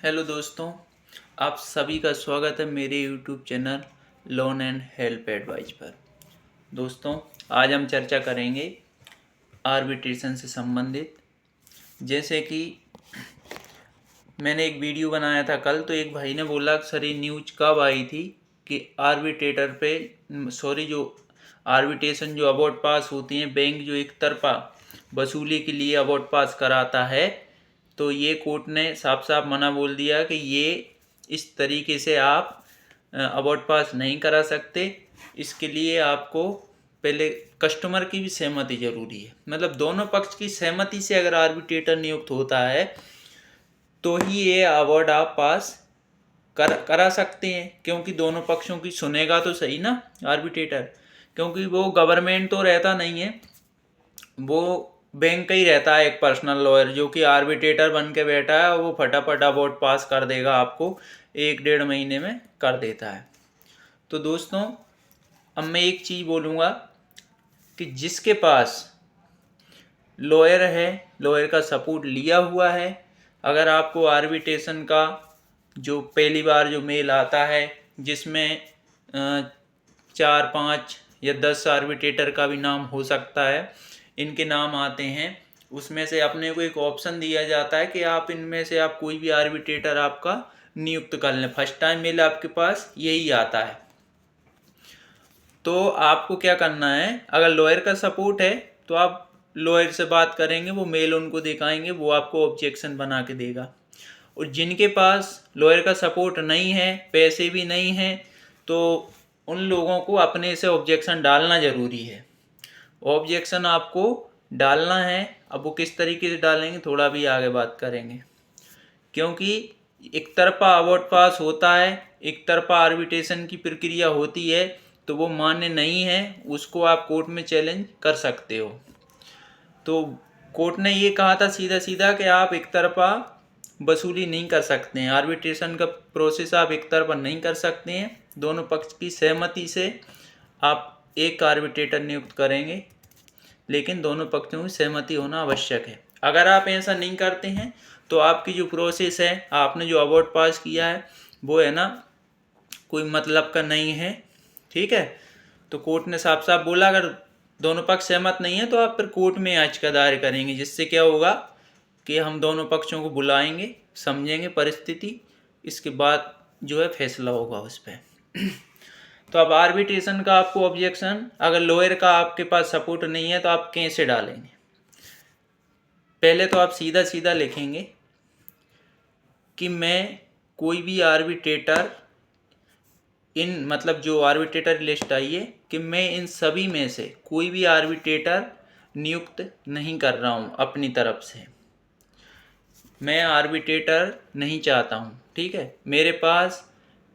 Hello दोस्तों, आप सभी का स्वागत है मेरे YouTube channel loan and help advice पर। दोस्तों, आज हम चर्चा करेंगे आर्बिट्रेशन से संबंधित। जैसे कि मैंने एक वीडियो बनाया था कल, तो एक भाई ने बोला सर ये न्यूज कब आई थी कि जो आर्बिट्रेशन जो अवार्ड पास होती हैं, बैंक जो एक तरफा वसूली के लिए अवार्ड पास कराता है, तो ये कोर्ट ने साफ साफ मना बोल दिया कि ये इस तरीके से आप अवार्ड पास नहीं करा सकते। इसके लिए आपको पहले कस्टमर की भी सहमति जरूरी है। मतलब दोनों पक्ष की सहमति से अगर आर्बिट्रेटर नियुक्त होता है तो ही ये अवार्ड आप पास करा सकते हैं, क्योंकि दोनों पक्षों की सुनेगा तो सही ना आर्बिट्रेटर। क्योंकि वो गवर्नमेंट तो रहता नहीं है, वो बैंक का ही रहता है एक पर्सनल लॉयर, जो कि आर्बिट्रेटर बन के बैठा है और वो फटाफट अवार्ड पास कर देगा, आपको 1-1.5 महीने में कर देता है। तो दोस्तों, अब मैं एक चीज़ बोलूँगा कि जिसके पास लॉयर है, लॉयर का सपोर्ट लिया हुआ है, अगर आपको आर्बिट्रेशन का जो पहली बार जो मेल आता है जिसमें 4-5 या 10 आर्बिट्रेटर का भी नाम हो सकता है, इनके नाम आते हैं, उसमें से अपने को एक ऑप्शन दिया जाता है कि आप इनमें से आप कोई भी आर्बिट्रेटर आपका नियुक्त कर लें। फर्स्ट टाइम मेल आपके पास यही आता है। तो आपको क्या करना है, अगर लॉयर का सपोर्ट है तो आप लॉयर से बात करेंगे, वो मेल उनको दिखाएंगे, वो आपको ऑब्जेक्शन बना के देगा। और जिनके पास लॉयर का सपोर्ट नहीं है, पैसे भी नहीं हैं, तो उन लोगों को अपने से ऑब्जेक्शन डालना ज़रूरी है। ऑब्जेक्शन आपको डालना है। अब वो किस तरीके से डालेंगे थोड़ा भी आगे बात करेंगे, क्योंकि एक तरफा अवार्ड पास होता है, एक तरफा आर्बिट्रेशन की प्रक्रिया होती है, तो वो मान्य नहीं है, उसको आप कोर्ट में चैलेंज कर सकते हो। तो कोर्ट ने ये कहा था सीधा सीधा कि आप एक तरफा वसूली नहीं कर सकते हैं, आर्बिट्रेशन का प्रोसेस आप एक तरफा नहीं कर सकते हैं। दोनों पक्ष की सहमति से आप एक आर्बिट्रेटर नियुक्त करेंगे, लेकिन दोनों पक्षों की सहमति होना आवश्यक है। अगर आप ऐसा नहीं करते हैं तो आपकी जो प्रोसेस है, आपने जो अवार्ड पास किया है, वो है ना कोई मतलब का नहीं है। ठीक है, तो कोर्ट ने साफ साफ बोला अगर दोनों पक्ष सहमत नहीं है तो आप फिर कोर्ट में याचिका दायर करेंगे, जिससे क्या होगा कि हम दोनों पक्षों को बुलाएंगे, समझेंगे परिस्थिति, इसके बाद जो है फैसला होगा उस पर। तो अब आर्बिट्रेशन का आपको ऑब्जेक्शन, अगर लॉयर का आपके पास सपोर्ट नहीं है तो आप कैसे डालेंगे। पहले तो आप सीधा सीधा लिखेंगे कि मैं कोई भी आर्बिट्रेटर इन मतलब जो आर्बिट्रेटर लिस्ट आई है कि मैं इन सभी में से कोई भी आर्बिट्रेटर नियुक्त नहीं कर रहा हूँ अपनी तरफ से। मैं आर्बिट्रेटर नहीं चाहता हूँ। ठीक है, मेरे पास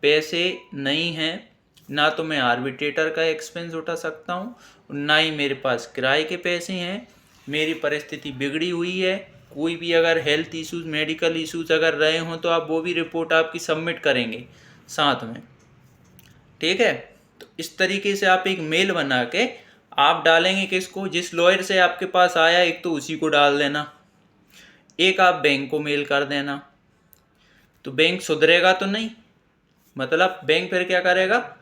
पैसे नहीं हैं, ना तो मैं आर्बिट्रेटर का एक्सपेंस उठा सकता हूँ, ना ही मेरे पास किराए के पैसे हैं। मेरी परिस्थिति बिगड़ी हुई है। कोई भी अगर हेल्थ इश्यूज़, मेडिकल इश्यूज़ अगर रहे हों तो आप वो भी रिपोर्ट आपकी सबमिट करेंगे साथ में। ठीक है, तो इस तरीके से आप एक मेल बना के आप डालेंगे किसको, जिस लॉयर से आपके पास आया, एक तो उसी को डाल देना, एक आप बैंक को मेल कर देना। तो बैंक सुधरेगा तो नहीं, मतलब बैंक फिर क्या करेगा,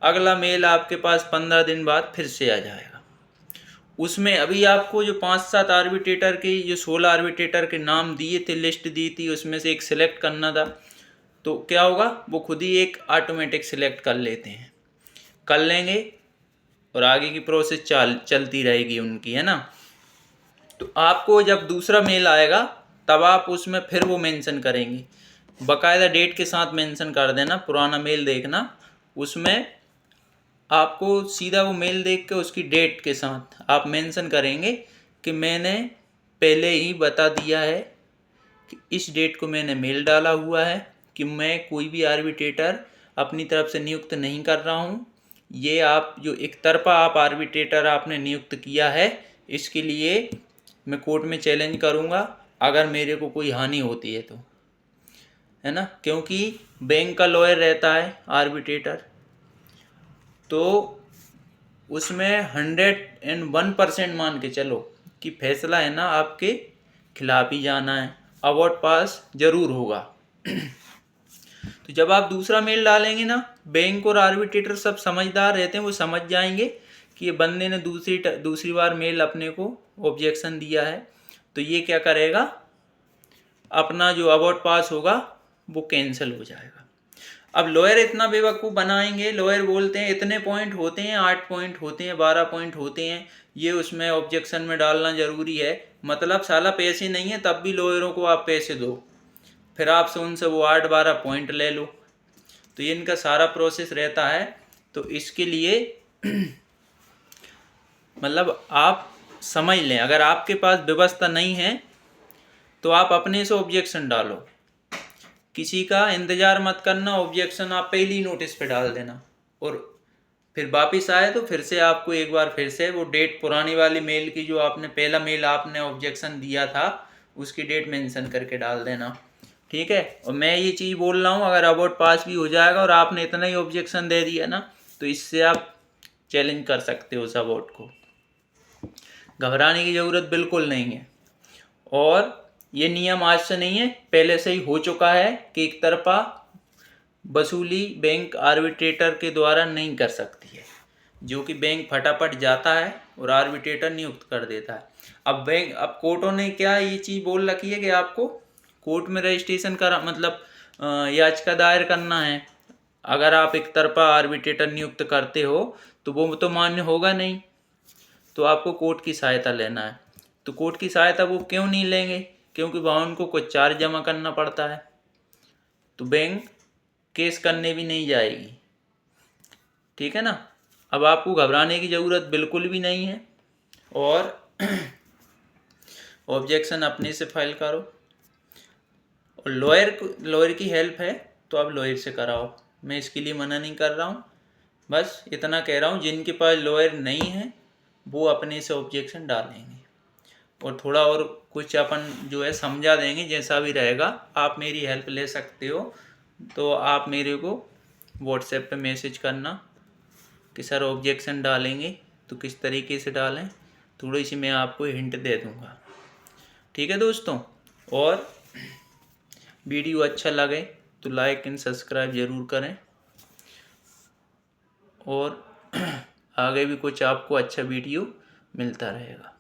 अगला मेल आपके पास 15 दिन बाद फिर से आ जाएगा। उसमें अभी आपको जो 5-7 आर्बिट्रेटर के, जो 16 आर्बिट्रेटर के नाम दिए थे, लिस्ट दी थी, उसमें से एक सिलेक्ट करना था। तो क्या होगा, वो खुद ही एक ऑटोमेटिक सिलेक्ट कर लेते हैं, कर लेंगे और आगे की प्रोसेस चलती रहेगी उनकी, है ना। तो आपको जब दूसरा मेल आएगा तब आप उसमें फिर वो मेंशन करेंगे, बाकायदा डेट के साथ मेंशन कर देना, पुराना मेल देखना, उसमें आपको सीधा वो मेल देख के उसकी डेट के साथ आप मेंशन करेंगे कि मैंने पहले ही बता दिया है कि इस डेट को मैंने मेल डाला हुआ है कि मैं कोई भी आर्बिट्रेटर अपनी तरफ से नियुक्त नहीं कर रहा हूँ। ये आप जो एक तरफा आप आर्बिट्रेटर आपने नियुक्त किया है, इसके लिए मैं कोर्ट में चैलेंज करूँगा अगर मेरे को कोई हानि होती है तो, है ना। क्योंकि बैंक का लॉयर रहता है आर्बिट्रेटर, तो उसमें 101% मान के चलो कि फैसला है ना आपके खिलाफ ही जाना है, अवार्ड पास जरूर होगा। तो जब आप दूसरा मेल डालेंगे ना, बैंक और आर्बिट्रेटर सब समझदार रहते हैं, वो समझ जाएंगे कि ये बंदे ने दूसरी बार मेल अपने को ऑब्जेक्शन दिया है, तो ये क्या करेगा, अपना जो अबाउट पास होगा वो कैंसिल हो जाएगा। अब लॉयर इतना बेवकूफ़ बनाएंगे, लॉयर बोलते हैं इतने पॉइंट होते हैं, 8 पॉइंट होते हैं, 12 पॉइंट होते हैं, ये उसमें ऑब्जेक्शन में डालना ज़रूरी है। मतलब साला पैसे नहीं है तब भी लॉयरों को आप पैसे दो, फिर आपसे उनसे वो 8-12 पॉइंट ले लो। तो ये इनका सारा प्रोसेस रहता है। तो इसके लिए मतलब आप समझ लें, अगर आपके पास व्यवस्था नहीं है तो आप अपने से ऑब्जेक्शन डालो, किसी का इंतज़ार मत करना, ऑब्जेक्शन आप पहली नोटिस पे डाल देना, और फिर वापस आए तो फिर से आपको एक बार फिर से वो डेट पुरानी वाली मेल की, जो आपने पहला मेल आपने ऑब्जेक्शन दिया था उसकी डेट मेंशन करके डाल देना, ठीक है। और मैं ये चीज़ बोल रहा हूँ, अगर अबाउट पास भी हो जाएगा और आपने इतना ही ऑब्जेक्शन दे दिया ना, तो इससे आप चैलेंज कर सकते हो उस अबाउट को। घबराने की ज़रूरत बिल्कुल नहीं है। और ये नियम आज से नहीं है, पहले से ही हो चुका है कि एक तरफा वसूली बैंक आर्बिट्रेटर के द्वारा नहीं कर सकती है, जो कि बैंक फटाफट जाता है और आर्बिट्रेटर नियुक्त कर देता है। अब कोर्टों ने क्या ये चीज़ बोल रखी है कि आपको कोर्ट में रजिस्ट्रेशन करा, मतलब याचिका दायर करना है। अगर आप एक तरफा आर्बिट्रेटर नियुक्त करते हो तो वो तो मान्य होगा नहीं, तो आपको कोर्ट की सहायता लेना है। तो कोर्ट की सहायता वो क्यों नहीं लेंगे, क्योंकि वहाँ उनको कुछ चार्ज जमा करना पड़ता है, तो बैंक केस करने भी नहीं जाएगी, ठीक है ना। अब आपको घबराने की ज़रूरत बिल्कुल भी नहीं है, और ऑब्जेक्शन अपने से फाइल करो, और लॉयर की हेल्प है तो आप लॉयर से कराओ, मैं इसके लिए मना नहीं कर रहा हूँ, बस इतना कह रहा हूँ जिनके पास लॉयर नहीं है वो अपने से ऑब्जेक्शन डालेंगे, और थोड़ा और कुछ अपन जो है समझा देंगे, जैसा भी रहेगा आप मेरी हेल्प ले सकते हो। तो आप मेरे को व्हाट्सएप पे मैसेज करना कि सर ऑब्जेक्शन डालेंगे तो किस तरीके से डालें, थोड़ी सी मैं आपको हिंट दे दूँगा, ठीक है दोस्तों। और वीडियो अच्छा लगे तो लाइक एंड सब्सक्राइब ज़रूर करें, और आगे भी कुछ आपको अच्छा वीडियो मिलता रहेगा।